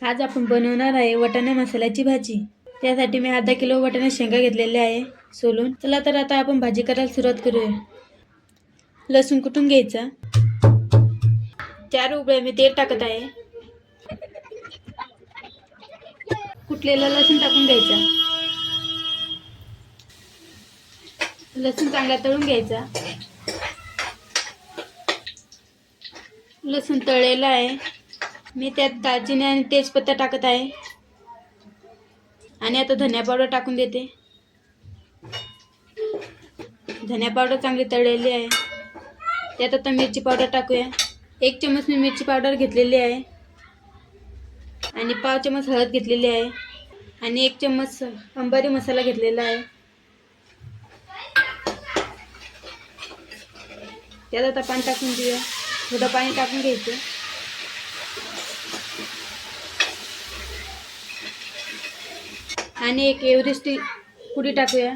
आज आपण बनवणार आहे वाटाणा मसाल्याची भाजी। त्यासाठी मी अर्धा किलो वाटाणा शेंगा घेतलेल्या आहे सोलून। चला तर आता आपण भाजी करायला सुरुवात करूया। लसूण कुटून घ्यायचा। 4 उभे मी तेल टाकत आहे। कुटलेला लसूण टाकून घ्यायचा। लसूण चांगला तळून घ्यायचा। लसूण तळलेला आहे। मी त्यात दालचिनी आणि तेजपत्ता टाकत आहे आणि आता धनिया पावडर टाकून देते। धनिया पावडर चांगली तळलेली आहे। त्यात आता मिरची पावडर टाकूया। 1 चमच मी मिरची पावडर घेतलेली आहे आणि 1/2 चमच हळद घेतलेली आहे आणि 1 चमच अंबारी मसाला घेतलेला आहे। त्यात आता पाणी टाकून देऊया। थोडं पाणी टाकून घ्यायचं आणि एक एव्हरेस्ट पुडी टाकूया।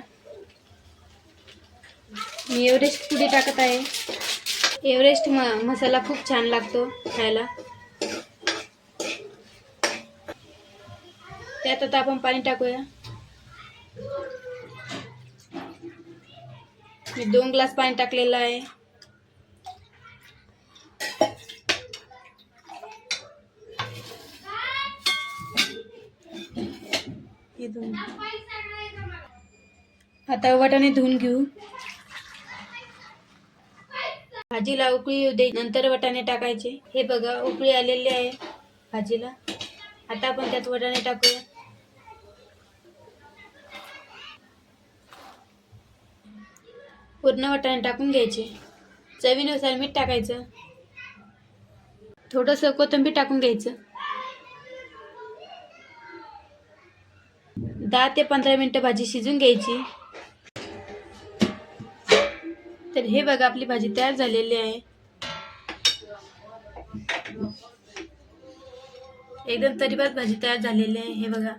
मी एव्हरेस्ट पुडी टाकत आहे। एव्हरेस्ट मसाला खूप छान लागतो खायला। त्यात आता आपण पाणी टाकूया। मी 2 ग्लास पाणी टाकलेलं आहे। आता वाटाणे धुवून घेऊ। भाजीला उकळी येऊ दे, नंतर वाटाणे टाकायचे। हे बघा उकळी आलेली आहे भाजीला। आता आपण त्यात वाटाणे टाकूया। पूर्ण वाटाणे टाकून घ्यायचे। चवीनुसार मीठ टाकायचं। थोडंसं कोथिंबीर टाकून घ्यायचं। 10 ते 15 मिनिटं भाजी शिजून घ्यायची। तर हे बघा आपली भाजी तयार झालेली आहे। एकदम तरीपात भाजी तयार झालेली आहे। हे बघा